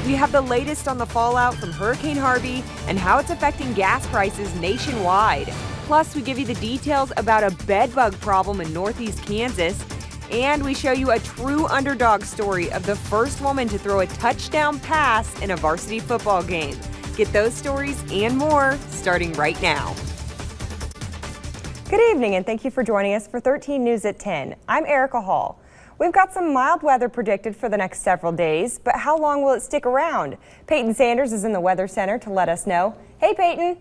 We have the latest on the fallout from Hurricane Harvey and how it's affecting gas prices nationwide. Plus, we give you the details about a bedbug problem in northeast Kansas. And we show you a true underdog story of the first woman to throw a touchdown pass in a varsity football game. Get those stories and more starting right now. Good evening and thank you for joining us for 13 News at 10. I'm Erica Hall. We've got some mild weather predicted for the next several days, but how long will it stick around? Peyton Sanders is in the Weather Center to let us know. Hey, Peyton.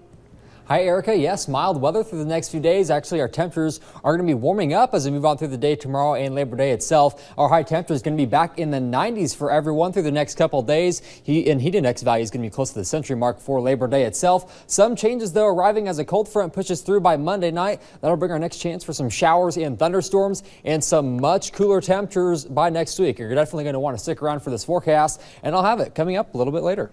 Hi, Erica. Yes, mild weather through the next few days. Actually, our temperatures are going to be warming up as we move on through the day tomorrow and Labor Day itself. Our high temperature is going to be back in the 90s for everyone through the next couple of days. Heat index value is going to be close to the century mark for Labor Day itself. Some changes, though, arriving as a cold front pushes through by Monday night. That'll bring our next chance for some showers and thunderstorms and some much cooler temperatures by next week. You're definitely going to want to stick around for this forecast, and I'll have it coming up a little bit later.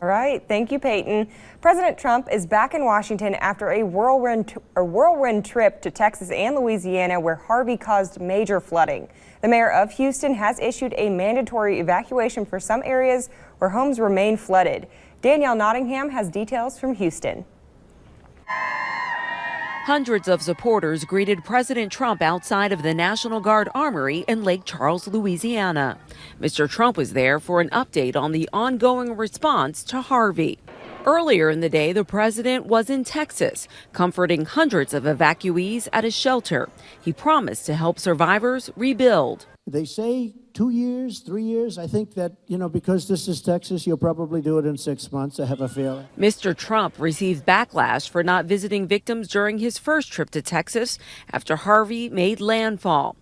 All right. Thank you, Peyton. President Trump is back in Washington after a whirlwind trip to Texas and Louisiana where Harvey caused major flooding. The mayor of Houston has issued a mandatory evacuation for some areas where homes remain flooded. Danielle Nottingham has details from Houston. Hundreds of supporters greeted President Trump outside of the National Guard Armory in Lake Charles, Louisiana. Mr. Trump was there for an update on the ongoing response to Harvey. Earlier in the day, the president was in Texas, comforting hundreds of evacuees at a shelter. He promised to help survivors rebuild. They say 2 years, 3 years. I think that, because this is Texas, you'll probably do it in 6 months. I have a feeling. Mr. Trump received backlash for not visiting victims during his first trip to Texas after Harvey made landfall.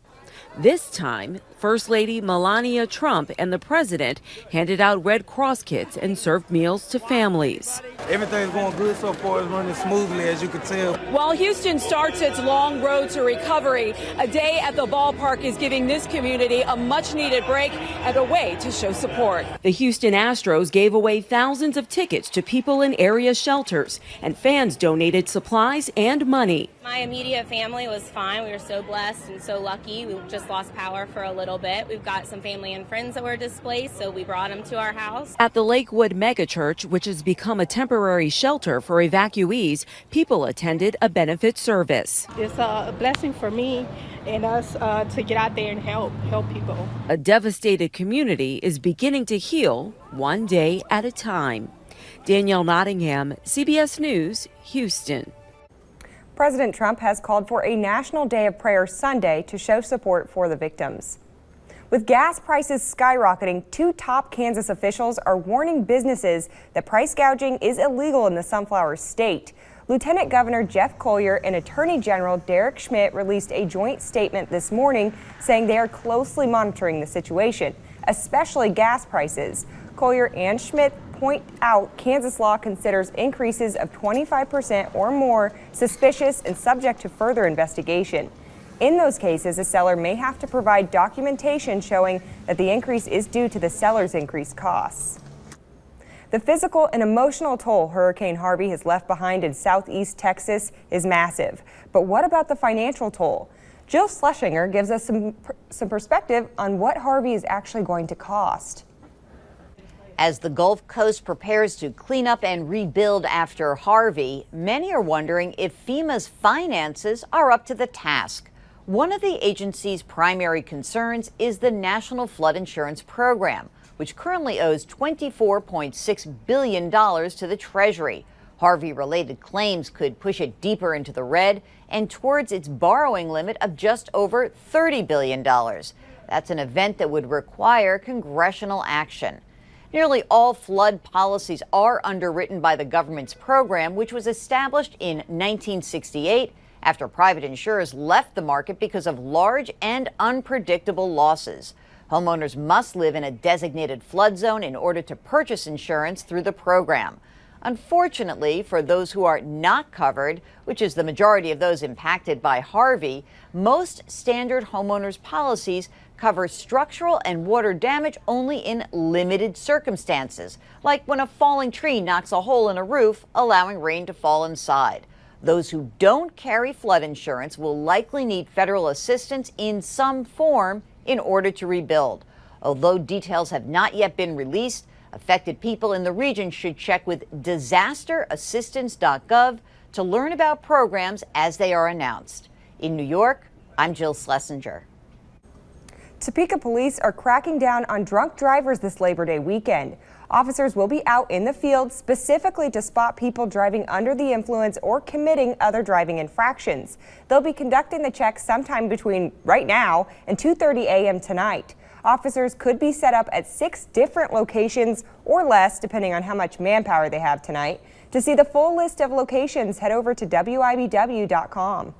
This time, First Lady Melania Trump and the president handed out Red Cross kits and served meals to families. Everything's going good so far. It's running smoothly, as you can tell. While Houston starts its long road to recovery, a day at the ballpark is giving this community a much-needed break and a way to show support. The Houston Astros gave away thousands of tickets to people in area shelters, and fans donated supplies and money. My immediate family was fine. We were so blessed and so lucky. We just lost power for a little bit. We've got some family and friends that were displaced, so we brought them to our house. At the Lakewood Megachurch, which has become a temporary shelter for evacuees, people attended a benefit service. It's a blessing for me and us to get out there and help people. A devastated community is beginning to heal one day at a time. Danielle Nottingham, CBS News, Houston. President Trump has called for a National Day of Prayer Sunday to show support for the victims. With gas prices skyrocketing, two top Kansas officials are warning businesses that price gouging is illegal in the Sunflower State. Lieutenant Governor Jeff Colyer and Attorney General Derek Schmidt released a joint statement this morning saying they are closely monitoring the situation, especially gas prices. Colyer and Schmidt point out Kansas law considers increases of 25% or more suspicious and subject to further investigation. In those cases, a seller may have to provide documentation showing that the increase is due to the seller's increased costs. The physical and emotional toll Hurricane Harvey has left behind in southeast Texas is massive. But what about the financial toll? Jill Schlesinger gives us some perspective on what Harvey is actually going to cost. As the Gulf Coast prepares to clean up and rebuild after Harvey, many are wondering if FEMA's finances are up to the task. One of the agency's primary concerns is the National Flood Insurance Program, which currently owes $24.6 billion to the Treasury. Harvey-related claims could push it deeper into the red and towards its borrowing limit of just over $30 billion. That's an event that would require congressional action. Nearly all flood policies are underwritten by the government's program, which was established in 1968 after private insurers left the market because of large and unpredictable losses. Homeowners must live in a designated flood zone in order to purchase insurance through the program. Unfortunately, for those who are not covered, which is the majority of those impacted by Harvey, most standard homeowners policies cover structural and water damage only in limited circumstances, like when a falling tree knocks a hole in a roof, allowing rain to fall inside. Those who don't carry flood insurance will likely need federal assistance in some form in order to rebuild. Although details have not yet been released, Affected people in the region should check with disasterassistance.gov to learn about programs as they are announced. In New York, I'm Jill Schlesinger. Topeka police are cracking down on drunk drivers this Labor Day weekend. Officers will be out in the field specifically to spot people driving under the influence or committing other driving infractions. They'll be conducting the checks sometime between right now and 2:30 a.m. tonight. Officers could be set up at 6 different locations or less, depending on how much manpower they have tonight. To see the full list of locations, head over to WIBW.com.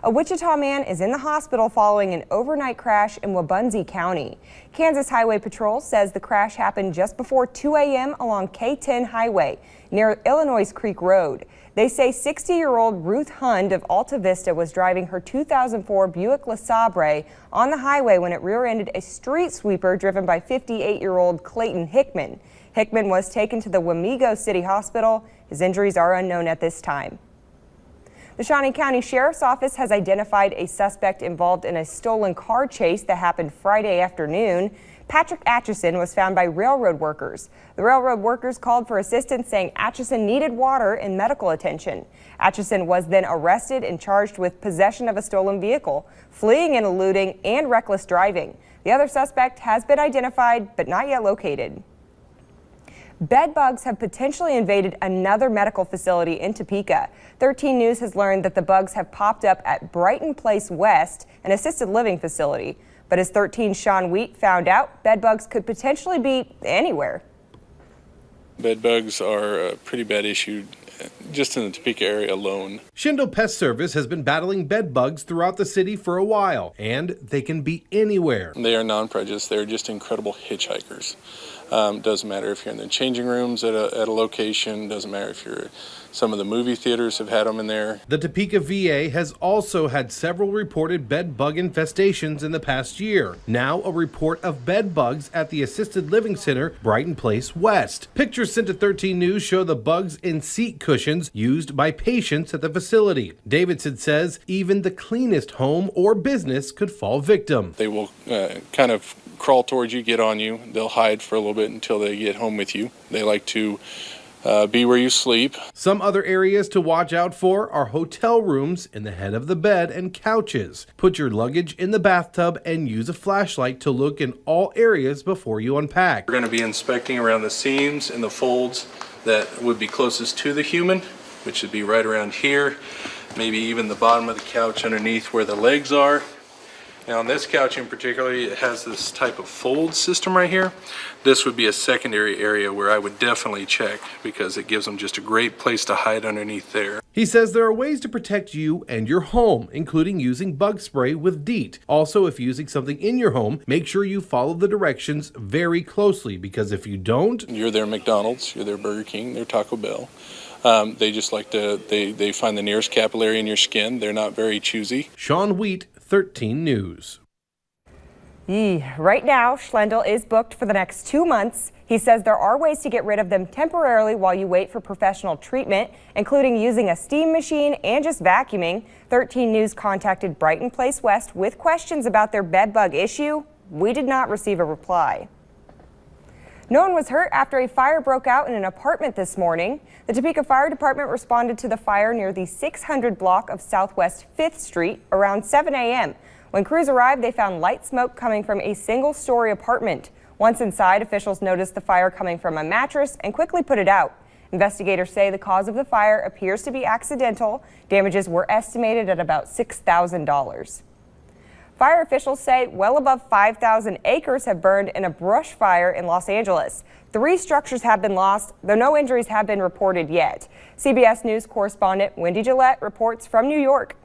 A Wichita man is in the hospital following an overnight crash in Wabaunsee County. Kansas Highway Patrol says the crash happened just before 2 a.m. along K-10 Highway near Illinois Creek Road. They say 60-year-old Ruth Hund of Alta Vista was driving her 2004 Buick LeSabre on the highway when it rear-ended a street sweeper driven by 58-year-old Clayton Hickman. Hickman was taken to the Wamego City Hospital. His injuries are unknown at this time. The Shawnee County Sheriff's Office has identified a suspect involved in a stolen car chase that happened Friday afternoon. Patrick Atchison was found by railroad workers. The railroad workers called for assistance, saying Atchison needed water and medical attention. Atchison was then arrested and charged with possession of a stolen vehicle, fleeing and eluding, and reckless driving. The other suspect has been identified but not yet located. Bed bugs have potentially invaded another medical facility in Topeka. 13 News has learned that the bugs have popped up at Brighton Place West, an assisted living facility. But as 13's Sean Wheat found out, bed bugs could potentially be anywhere. Bed bugs are a pretty bad issue just in the Topeka area alone. Schindel Pest Service has been battling bed bugs throughout the city for a while, and they can be anywhere. They are non-prejudiced. They're just incredible hitchhikers. Doesn't matter if you're in the changing rooms at a location. Doesn't matter if you're some of the movie theaters have had them in there. The Topeka VA has also had several reported bed bug infestations in the past year. Now a report of bed bugs at the assisted living center Brighton Place West. Pictures sent to 13 News show the bugs in seat cushions used by patients at the facility. Davidson says even the cleanest home or business could fall victim. They will kind of crawl towards you, get on you. They'll hide for a little bit until they get home with you. They like to be where you sleep. Some other areas to watch out for are hotel rooms in the head of the bed and couches. Put your luggage in the bathtub and use a flashlight to look in all areas before you unpack. We're going to be inspecting around the seams and the folds that would be closest to the human, which would be right around here, maybe even the bottom of the couch underneath where the legs are. Now on this couch in particular, it has this type of fold system right here. This would be a secondary area where I would definitely check because it gives them just a great place to hide underneath there. He says there are ways to protect you and your home, including using bug spray with DEET. Also, if using something in your home, make sure you follow the directions very closely, because if you don't... You're their McDonald's, you're their Burger King, their Taco Bell. They just like to, they find the nearest capillary in your skin. They're not very choosy. Sean Wheat, 13 News. Right now, Schlendel is booked for the next 2 months. He says there are ways to get rid of them temporarily while you wait for professional treatment, including using a steam machine and just vacuuming. 13 News contacted Brighton Place West with questions about their bed bug issue. We did not receive a reply. No one was hurt after a fire broke out in an apartment this morning. The Topeka Fire Department responded to the fire near the 600 block of Southwest 5th Street around 7 a.m. When crews arrived, they found light smoke coming from a single-story apartment. Once inside, officials noticed the fire coming from a mattress and quickly put it out. Investigators say the cause of the fire appears to be accidental. Damages were estimated at about $6,000. Fire officials say well above 5,000 acres have burned in a brush fire in Los Angeles. 3 structures have been lost, though no injuries have been reported yet. CBS News correspondent Wendy Gillette reports from New York.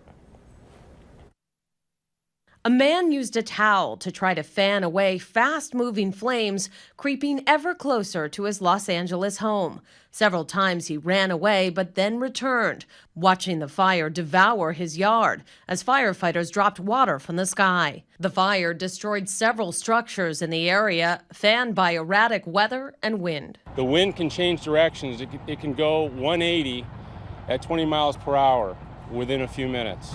A man used a towel to try to fan away fast-moving flames creeping ever closer to his Los Angeles home. Several times he ran away but then returned, watching the fire devour his yard as firefighters dropped water from the sky. The fire destroyed several structures in the area, fanned by erratic weather and wind. The wind can change directions. It can go 180 at 20 miles per hour within a few minutes.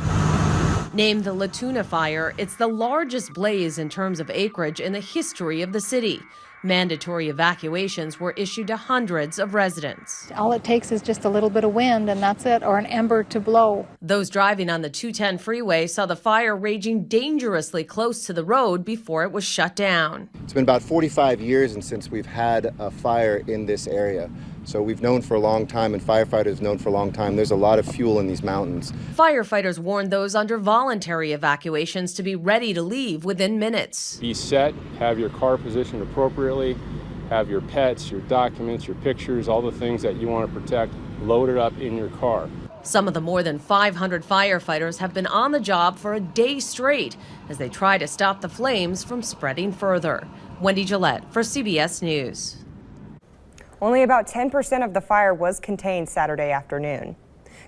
Named the La Tuna Fire, it's the largest blaze in terms of acreage in the history of the city. Mandatory evacuations were issued to hundreds of residents. All it takes is just a little bit of wind, and that's it, or an ember to blow. Those driving on the 210 freeway saw the fire raging dangerously close to the road before it was shut down. It's been about 45 years since we've had a fire in this area. So we've known for a long time, and firefighters have known for a long time, there's a lot of fuel in these mountains. Firefighters warned those under voluntary evacuations to be ready to leave within minutes. Be set, have your car positioned appropriately, have your pets, your documents, your pictures, all the things that you want to protect loaded up in your car. Some of the more than 500 firefighters have been on the job for a day straight as they try to stop the flames from spreading further. Wendy Gillette for CBS News. Only about 10% of the fire was contained Saturday afternoon.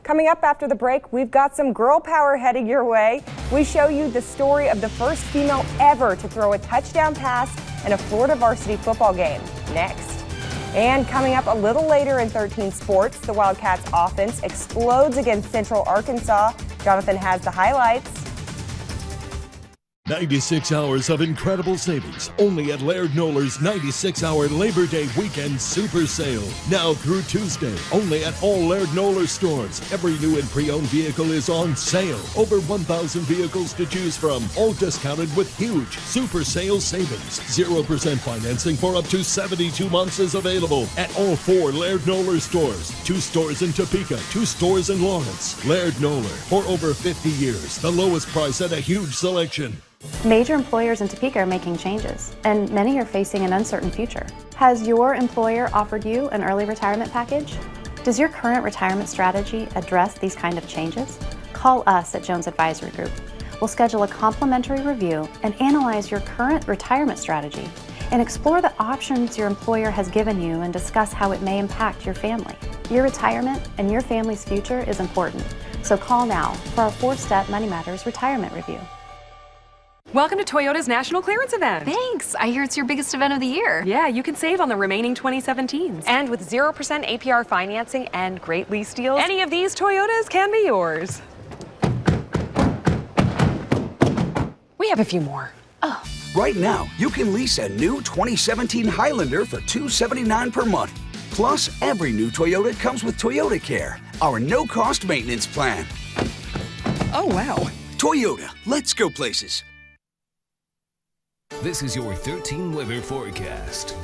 Coming up after the break, we've got some girl power headed your way. We show you the story of the first female ever to throw a touchdown pass in a Florida varsity football game. Next. And coming up a little later in 13 Sports, the Wildcats offense explodes against Central Arkansas. Jonathan has the highlights. 96 hours of incredible savings only at Laird Knowler's 96-hour Labor Day weekend super sale. Now through Tuesday, only at all Laird Knoller stores. Every new and pre-owned vehicle is on sale. Over 1,000 vehicles to choose from, all discounted with huge super sale savings. 0% financing for up to 72 months is available at all 4 Laird Knoller stores. 2 stores in Topeka, 2 stores in Lawrence. Laird Knoller, for over 50 years, the lowest price at a huge selection. Major employers in Topeka are making changes, and many are facing an uncertain future. Has your employer offered you an early retirement package? Does your current retirement strategy address these kind of changes? Call us at Jones Advisory Group. We'll schedule a complimentary review and analyze your current retirement strategy and explore the options your employer has given you and discuss how it may impact your family. Your retirement and your family's future is important, so call now for our 4-step Money Matters Retirement Review. Welcome to Toyota's National Clearance Event. Thanks. I hear it's your biggest event of the year. Yeah, you can save on the remaining 2017s. And with 0% APR financing and great lease deals, any of these Toyotas can be yours. We have a few more. Oh. Right now, you can lease a new 2017 Highlander for $279 per month. Plus, every new Toyota comes with Toyota Care, our no-cost maintenance plan. Oh, wow. Toyota, let's go places. This is your 13 weather forecast.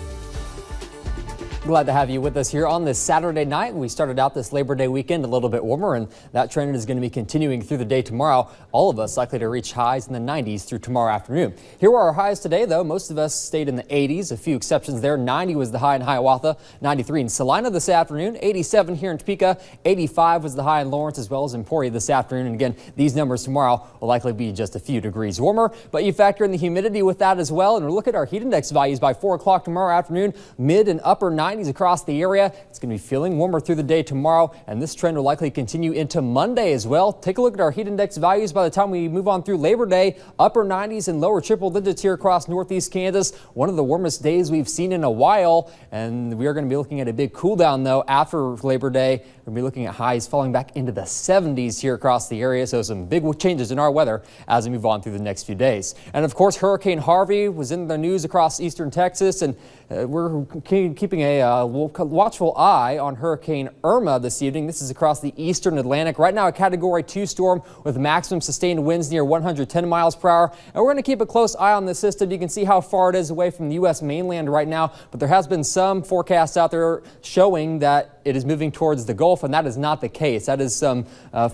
Glad to have you with us here on this Saturday night. We started out this Labor Day weekend a little bit warmer, and that trend is going to be continuing through the day tomorrow. All of us likely to reach highs in the 90s through tomorrow afternoon. Here were our highs today, though. Most of us stayed in the 80s. A few exceptions there. 90 was the high in Hiawatha, 93 in Salina this afternoon, 87 here in Topeka, 85 was the high in Lawrence as well as Emporia this afternoon. And again, these numbers tomorrow will likely be just a few degrees warmer, but you factor in the humidity with that as well. And we'll look at our heat index values by 4 o'clock tomorrow afternoon, mid and upper 90s across the area. It's going to be feeling warmer through the day tomorrow, and this trend will likely continue into Monday as well. Take a look at our heat index values by the time we move on through Labor Day. Upper 90s and lower triple digits here across northeast Kansas. One of the warmest days we've seen in a while, and we are going to be looking at a big cool down though after Labor Day. We'll be looking at highs falling back into the 70s here across the area, so some big changes in our weather as we move on through the next few days. And of course, Hurricane Harvey was in the news across eastern Texas, and we're keeping a watchful eye on Hurricane Irma this evening. This is across the eastern Atlantic. Right now, a Category 2 storm with maximum sustained winds near 110 miles per hour. And we're going to keep a close eye on this system. You can see how far it is away from the U.S. mainland right now, but there has been some forecasts out there showing that it is moving towards the Gulf, and that is not the case. That is some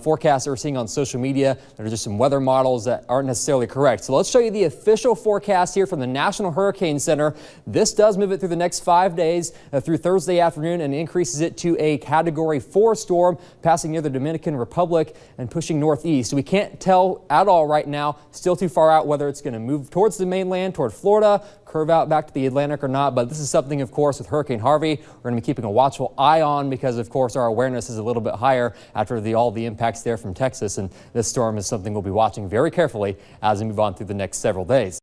forecasts that we're seeing on social media. There are just some weather models that aren't necessarily correct. So let's show you the official forecast here from the National Hurricane Center. This does move it through the next 5 days through Thursday afternoon and increases it to a Category 4 storm, passing near the Dominican Republic and pushing northeast. We can't tell at all right now, still too far out, whether it's going to move towards the mainland, toward Florida, curve out back to the Atlantic or not. But this is something, of course, with Hurricane Harvey, we're going to be keeping a watchful eye on because, of course, our awareness is a little bit higher after all the impacts there from Texas. And this storm is something we'll be watching very carefully as we move on through the next several days.